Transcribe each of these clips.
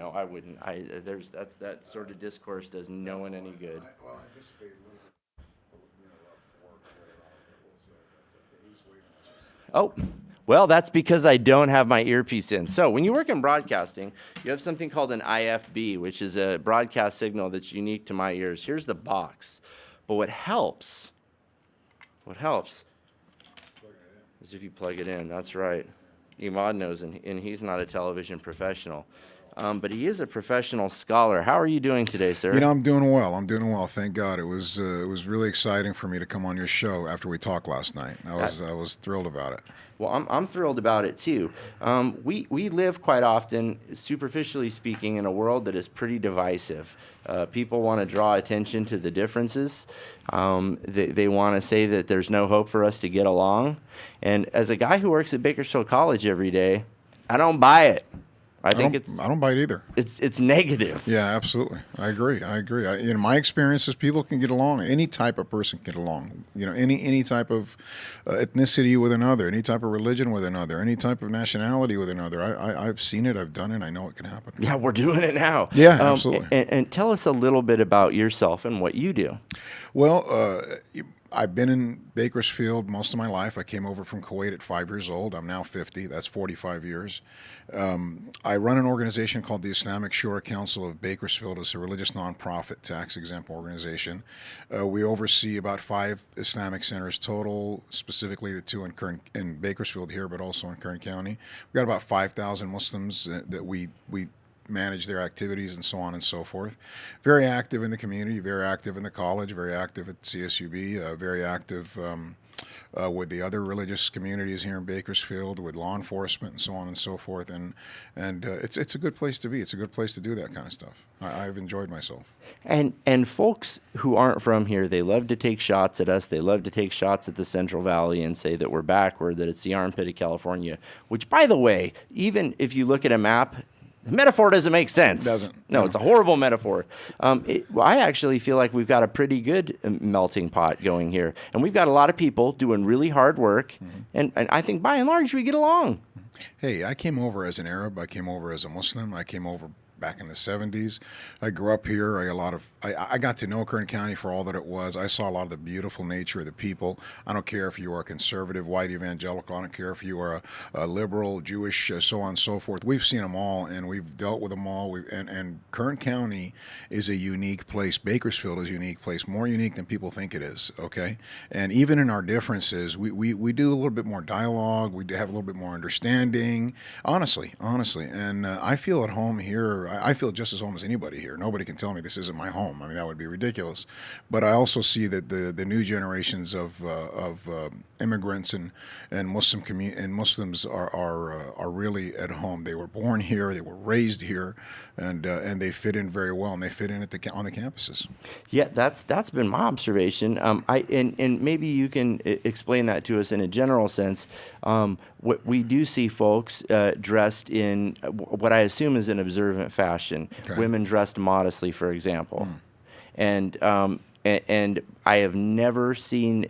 no, I wouldn't. That sort of discourse does no one any good. Well, I anticipate a little bit, rough work later on, but we'll say that he's waiting. Oh, well, that's because I don't have my earpiece in. So when you work in broadcasting, you have something called an IFB, which is a broadcast signal that's unique to my ears. Here's the box. But what helps is if you plug it in. That's right. Imad knows, and he's not a television professional. But he is a professional scholar. How are you doing today, sir? You know, I'm doing well. Thank God. It was really exciting for me to come on your show after we talked last night. I was thrilled about it. Well, I'm thrilled about it too. We live quite often, superficially speaking, in a world that is pretty divisive. People want to draw attention to the differences. They want to say that there's no hope for us to get along. And as a guy who works at Bakersfield College every day, I don't buy it. I don't buy it either. It's negative. Yeah, absolutely. I agree. In my experiences, people can get along. Any type of person can get along. You know, any type of ethnicity with another, any type of religion with another, any type of nationality with another. I've seen it. I've done it. I know it can happen. Yeah, we're doing it now. Yeah, absolutely. And tell us a little bit about yourself and what you do. Well, I've been in Bakersfield most of my life. I came over from Kuwait at 5 years old. I'm now 50. That's 45 years. I run an organization called the Islamic Shura Council of Bakersfield. It's a religious nonprofit, tax-exempt organization. We oversee about 5 Islamic centers total, specifically the 2 in Bakersfield here, but also in Kern County. We've got about 5,000 Muslims that we manage their activities and so on and so forth. Very active in the community, very active in the college, very active at CSUB, very active with the other religious communities here in Bakersfield, with law enforcement and so on and so forth. And it's a good place to be. It's a good place to do that kind of stuff. I've enjoyed myself. And folks who aren't from here, they love to take shots at us. They love to take shots at the Central Valley and say that we're backward, that it's the armpit of California, which, by the way, even if you look at a map, the metaphor doesn't make sense. Doesn't. No, it's a horrible metaphor. I actually feel like we've got a pretty good melting pot going here. And we've got a lot of people doing really hard work. Mm-hmm. And I think by and large, we get along. Hey, I came over as an Arab. I came over as a Muslim. I came over back in the 70s. I grew up here. I got to know Kern County for all that it was. I saw a lot of the beautiful nature of the people. I don't care if you are a conservative, white evangelical. I don't care if you are a liberal, Jewish, so on and so forth. We've seen them all, and we've dealt with them all. And Kern County is a unique place. Bakersfield is a unique place, more unique than people think it is, okay? And even in our differences, we do a little bit more dialogue. We have a little bit more understanding, honestly. And I feel at home here. I feel just as home as anybody here. Nobody can tell me this isn't my home. I mean, that would be ridiculous. But I also see that the new generations of immigrants and Muslims are really at home. They were born here, they were raised here, and they fit in very well, and they fit in on the campuses. Yeah, that's been my observation. And maybe you can explain that to us in a general sense. We do see folks dressed in what I assume is an observant fashion. Okay. Women dressed modestly, for example. And I have never seen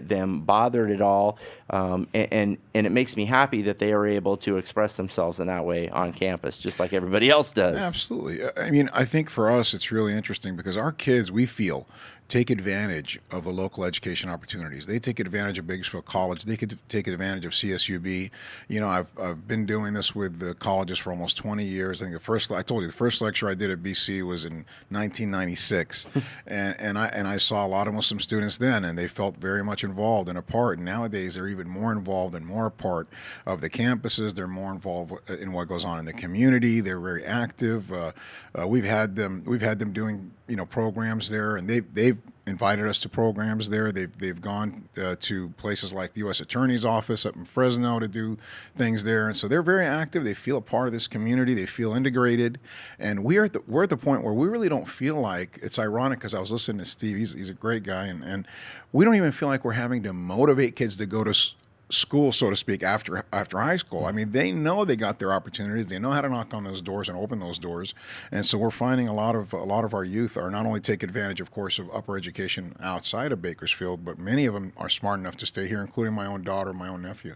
them bothered at all, and it makes me happy that they are able to express themselves in that way on campus, just like everybody else does. Absolutely. I mean, I think for us it's really interesting because our kids, we feel, take advantage of the local education opportunities. They take advantage of Bakersfield College. They could take advantage of CSUB. You know, I've been doing this with the colleges for almost 20 years. I think I told you the first lecture I did at BC was in 1996, and I saw a lot of Muslim students then, and they felt very much involved and a part. And nowadays, they're even more involved and more a part of the campuses. They're more involved in what goes on in the community. They're very active. We've had them doing programs there, and they've invited us to programs there. They've gone to places like the U.S. Attorney's Office up in Fresno to do things there, and so they're very active. They feel a part of this community. They feel integrated, and we're at the point where we really don't feel like, it's ironic because I was listening to Steve. He's a great guy, and we don't even feel like we're having to motivate kids to go to school, so to speak, after high school. I mean, they know they got their opportunities. They know how to knock on those doors and open those doors. And so we're finding a lot of our youth are not only take advantage, of course, of upper education outside of Bakersfield, but many of them are smart enough to stay here, including my own daughter, my own nephew.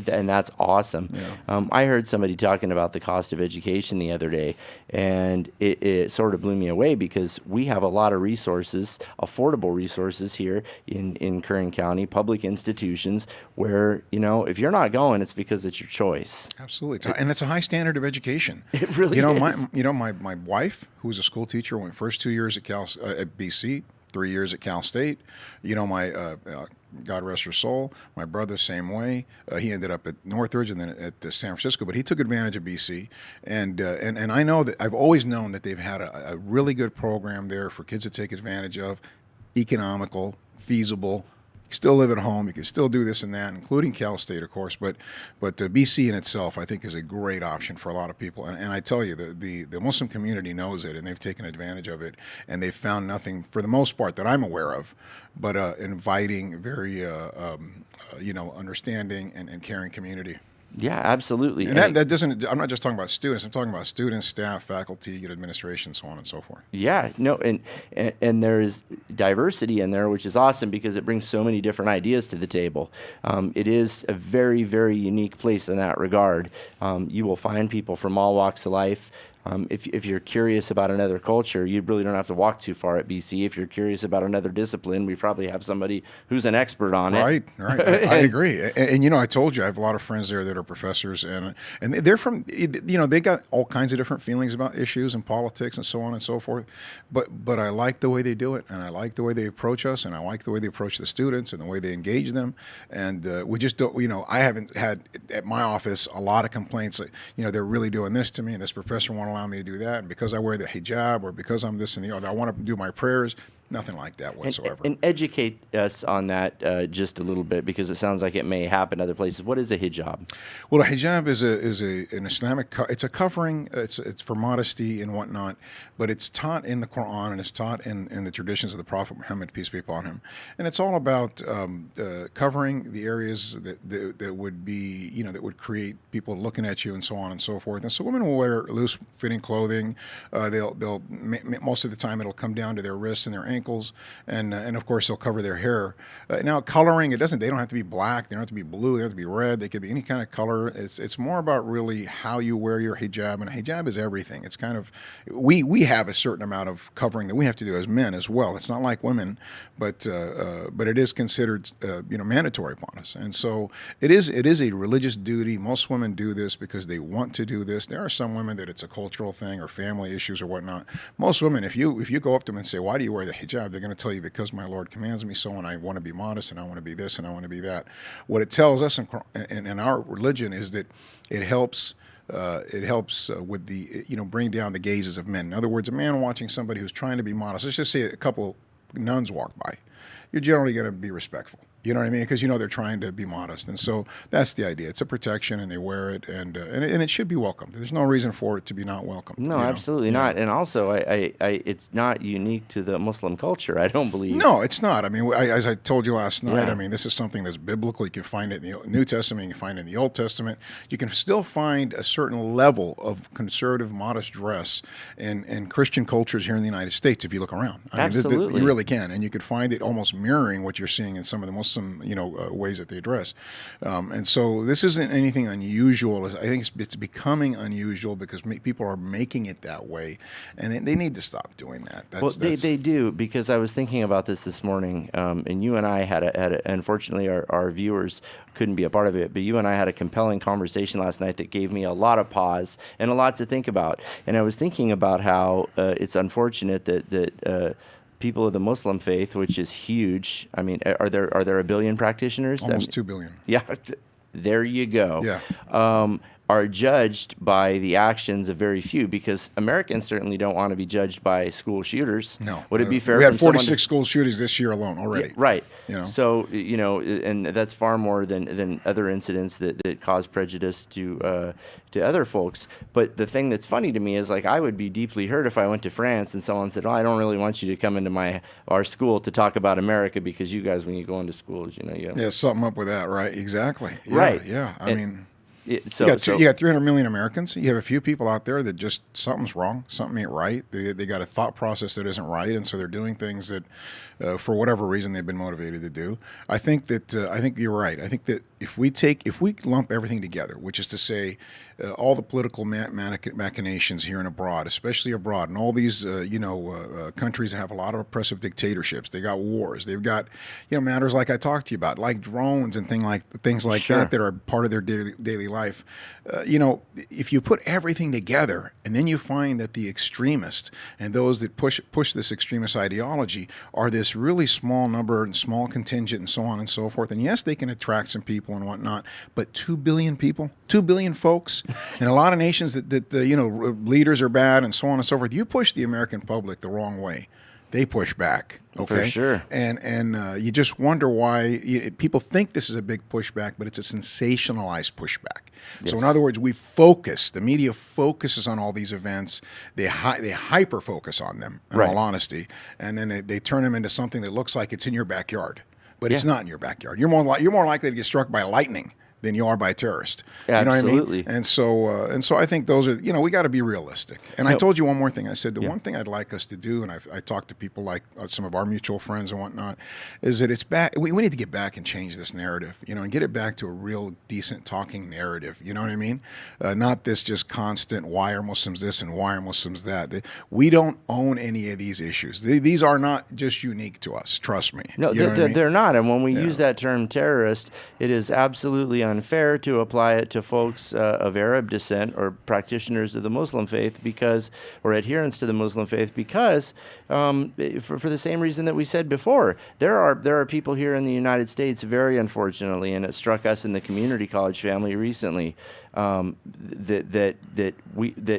And that's awesome. Yeah. I heard somebody talking about the cost of education the other day, and it sort of blew me away because we have a lot of resources, affordable resources here in Kern County, public institutions where, if you're not going, it's because it's your choice. Absolutely. And it's a high standard of education. It really is. My wife, who was a school teacher, went first 2 years at at BC, 3 years at Cal State. My God rest her soul. My brother, same way. He ended up at Northridge and then at San Francisco, but he took advantage of BC. And I know that I've always known that they've had a really good program there for kids to take advantage of, economical, feasible. You can still live at home. You can still do this and that, including Cal State, of course. But BC in itself, I think, is a great option for a lot of people. And I tell you, the Muslim community knows it, and they've taken advantage of it. And they've found nothing, for the most part, that I'm aware of, but inviting, very, understanding and caring community. Yeah, absolutely. And that doesn't, I'm not just talking about students, I'm talking about students, staff, faculty, administration, so on and so forth. Yeah, no, and there's diversity in there, which is awesome because it brings so many different ideas to the table. It is a very, very unique place in that regard. You will find people from all walks of life. If you're curious about another culture, you really don't have to walk too far at BC. If you're curious about another discipline, we probably have somebody who's an expert on it. Right. I agree. And I told you, I have a lot of friends there that are professors, and they're from, they got all kinds of different feelings about issues and politics and so on and so forth. But I like the way they do it, and I like the way they approach us, and I like the way they approach the students and the way they engage them. And we just don't, I haven't had at my office a lot of complaints. They're really doing this to me, and this professor won't allow me to do that, and because I wear the hijab or because I'm this and the other, I want to do my prayers. Nothing like that whatsoever. And educate us on that just a little bit, because it sounds like it may happen other places. What is a hijab? Well, a hijab is an Islamic. It's a covering. It's for modesty and whatnot, but it's taught in the Quran and it's taught in the traditions of the Prophet Muhammad, peace be upon him. And it's all about covering the areas that would be, that would create people looking at you and so on and so forth. And so women will wear loose-fitting clothing. They'll most of the time it'll come down to their wrists and their ankles, and of course they'll cover their hair. Now coloring, they don't have to be black, they don't have to be blue, they don't have to be red, they could be any kind of color. It's more about really how you wear your hijab, and hijab is everything. It's kind of, we have a certain amount of covering that we have to do as men as well. It's not like women, but it is considered mandatory upon us. And so it is a religious duty. Most women do this because they want to do this. There are some women that it's a cultural thing or family issues or whatnot. Most women, if you go up to them and say, why do you wear the hijab, they're going to tell you, because my Lord commands me so, and I want to be modest, and I want to be this, and I want to be that. What it tells us in our religion is that it helps with the, bring down the gazes of men. In other words, a man watching somebody who's trying to be modest, let's just say a couple nuns walk by, you're generally going to be respectful. You know what I mean? Because they're trying to be modest, and so that's the idea. It's a protection, and they wear it, and it should be welcomed. There's no reason for it to be not welcomed. No, absolutely not. And also, it's not unique to the Muslim culture, I don't believe. No, it's not. I mean, as I told you last night, I mean, this is something that's biblical. You can find it in the New Testament. You can find it in the Old Testament. You can still find a certain level of conservative, modest dress in Christian cultures here in the United States if you look around. Absolutely. You really can, and you could find it almost mirroring what you're seeing in some of the Muslim ways that they dress. And so this isn't anything unusual. I think it's becoming unusual because people are making it that way, and they need to stop doing that. They do, because I was thinking about this morning, and you and I had unfortunately our viewers couldn't be a part of it, but you and I had a compelling conversation last night that gave me a lot of pause and a lot to think about. And I was thinking about how it's unfortunate that people of the Muslim faith, which is huge. I mean, are there 1 billion practitioners? Almost 2 billion. Yeah, there you go. Yeah. are judged by the actions of very few, because Americans certainly don't want to be judged by school shooters. No. Would it be fair? We had from someone 46 school shootings this year alone already. Yeah, right. You know? So, and that's far more than other incidents that cause prejudice to other folks. But the thing that's funny to me is, like, I would be deeply hurt if I went to France and someone said, "Oh, I don't really want you to come into our school to talk about America, because you guys, when you go into schools, Yeah, something up with that, right? Exactly. Yeah, Right. Yeah. I mean, you got 300 million Americans. You have a few people out there that just something's wrong, something ain't right. They got a thought process that isn't right, and so they're doing things that, for whatever reason, they've been motivated to do. I think you're right. I think that if we lump everything together, which is to say, all the political machinations here and abroad, especially abroad, and all these countries that have a lot of oppressive dictatorships, they got wars, they've got matters like I talked to you about, like drones and things like Sure. that are part of their daily life. If you put everything together, and then you find that the extremists and those that push this extremist ideology are this really small number and small contingent and so on and so forth. And yes, they can attract some people and whatnot, but 2 billion people, 2 billion folks, and a lot of nations that leaders are bad and so on and so forth. You push the American public the wrong way, they push back. Okay, For sure. And you just wonder why people think this is a big pushback, but it's a sensationalized pushback. Yes. So in other words, the media focuses on all these events. They hyper focus on them, in Right. all honesty, and then they turn them into something that looks like it's in your backyard, but it's Yeah. not in your backyard. You're more likely to get struck by lightning than you are by a terrorist. Absolutely. You know what I mean? And so I think those are, we got to be realistic. And I told you one more thing. I said the one thing I'd like us to do, and I talked to people like some of our mutual friends and whatnot, is that it's back. We need to get back and change this narrative, and get it back to a real decent talking narrative. You know what I mean? Not this just constant, why are Muslims this and why are Muslims that? We don't own any of these issues. These are not just unique to us. Trust me. No, You know what I mean? they're not. And when we use that term terrorist, it is absolutely unfair to apply it to folks of Arab descent or practitioners of the Muslim faith, or adherents to the Muslim faith, because for the same reason that we said before, there are people here in the United States, very unfortunately, and it struck us in the community college family recently, that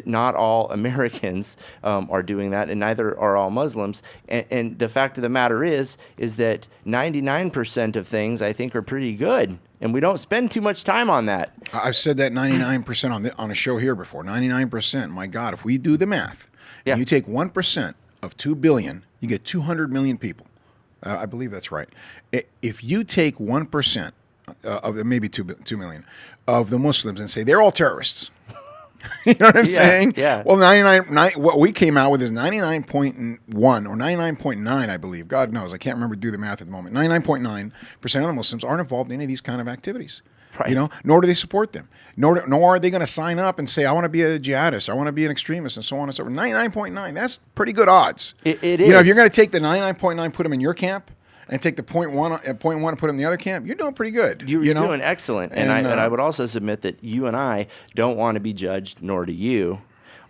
not all Americans are doing that, and neither are all Muslims. And the fact of the matter is that 99% of things, I think, are pretty good, and we don't spend too much time on that. I've said that 99% on a show here before. 99%. My God, if we do the math, and you take 1% of 2 billion, you get 200 million people. I believe that's right. If you take 1% of maybe 2 million of the Muslims and say they're all terrorists, you know what I'm saying? Yeah. Well, what we came out with is 99.1 or 99.9, I believe. God knows, I can't remember, do the math at the moment. 99.9% of the Muslims aren't involved in any of these kind of activities. Right. Nor do they support them. Nor are they going to sign up and say, I want to be a jihadist, I want to be an extremist, and so on and so forth. 99.9, that's pretty good odds. It If is. you're going to take the 99.9, put them in your camp, and take the 0.1 and put them in the other camp, you're doing pretty good. You're doing excellent. And I would also submit that you and I don't want to be judged, nor do you,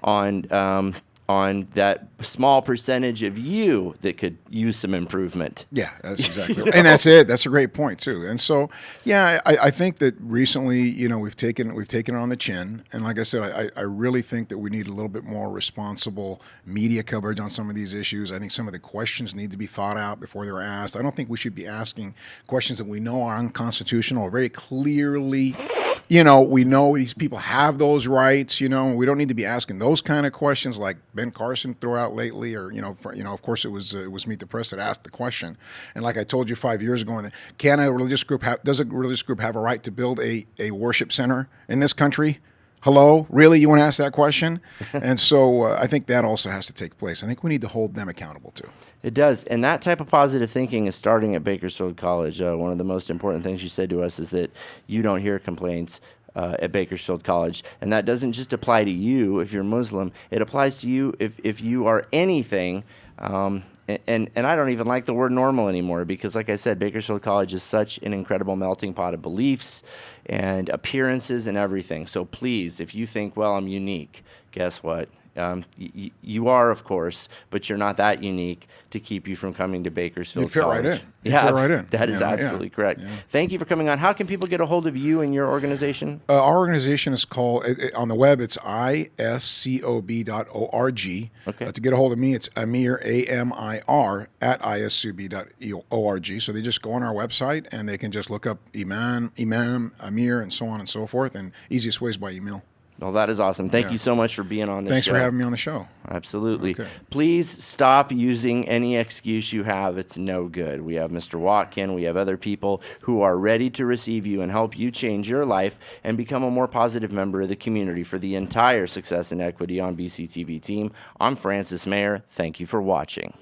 on that small percentage of you that could use some improvement. Yeah, that's exactly right. And that's it. That's a great point too. And so, yeah, I think that recently, we've taken it on the chin. And like I said, I really think that we need a little bit more responsible media coverage on some of these issues. I think some of the questions need to be thought out before they're asked. I don't think we should be asking questions that we know are unconstitutional, or very clearly. We know these people have those rights. We don't need to be asking those kind of questions like Ben Carson threw out lately, or of course it was Meet the Press that asked the question. And like I told you 5 years ago, does a religious group have a right to build a worship center in this country? Hello, really? You want to ask that question? And so I think that also has to take place. I think we need to hold them accountable too. It does. And that type of positive thinking is starting at Bakersfield College. One of the most important things you said to us is that you don't hear complaints at Bakersfield College. And that doesn't just apply to you if you're Muslim. It applies to you if you are anything. And I don't even like the word normal anymore, because, like I said, Bakersfield College is such an incredible melting pot of beliefs and appearances and everything. So please, if you think, well, I'm unique, guess what? You are, of course, but you're not that unique to keep you from coming to Bakersfield You'd fit College. right in. You'd fit right in. That is absolutely correct. Yeah. Thank you for coming on. How can people get a hold of you and your organization? Our organization is called, on the web, it's iscob.org. Okay. To get a hold of me, it's Amir, AMIR, at iscob.org. So they just go on our website and they can just look up Imam, Amir, and so on and so forth. And easiest way is by email. Well, that is awesome. Thank you so much for being on this Thanks show. for having me on the show. Absolutely. Okay. Please stop using any excuse you have. It's no good. We have Mr. Watkin. We have other people who are ready to receive you and help you change your life and become a more positive member of the community. For the entire Success and Equity on BCTV team, I'm Francis Mayer. Thank you for watching.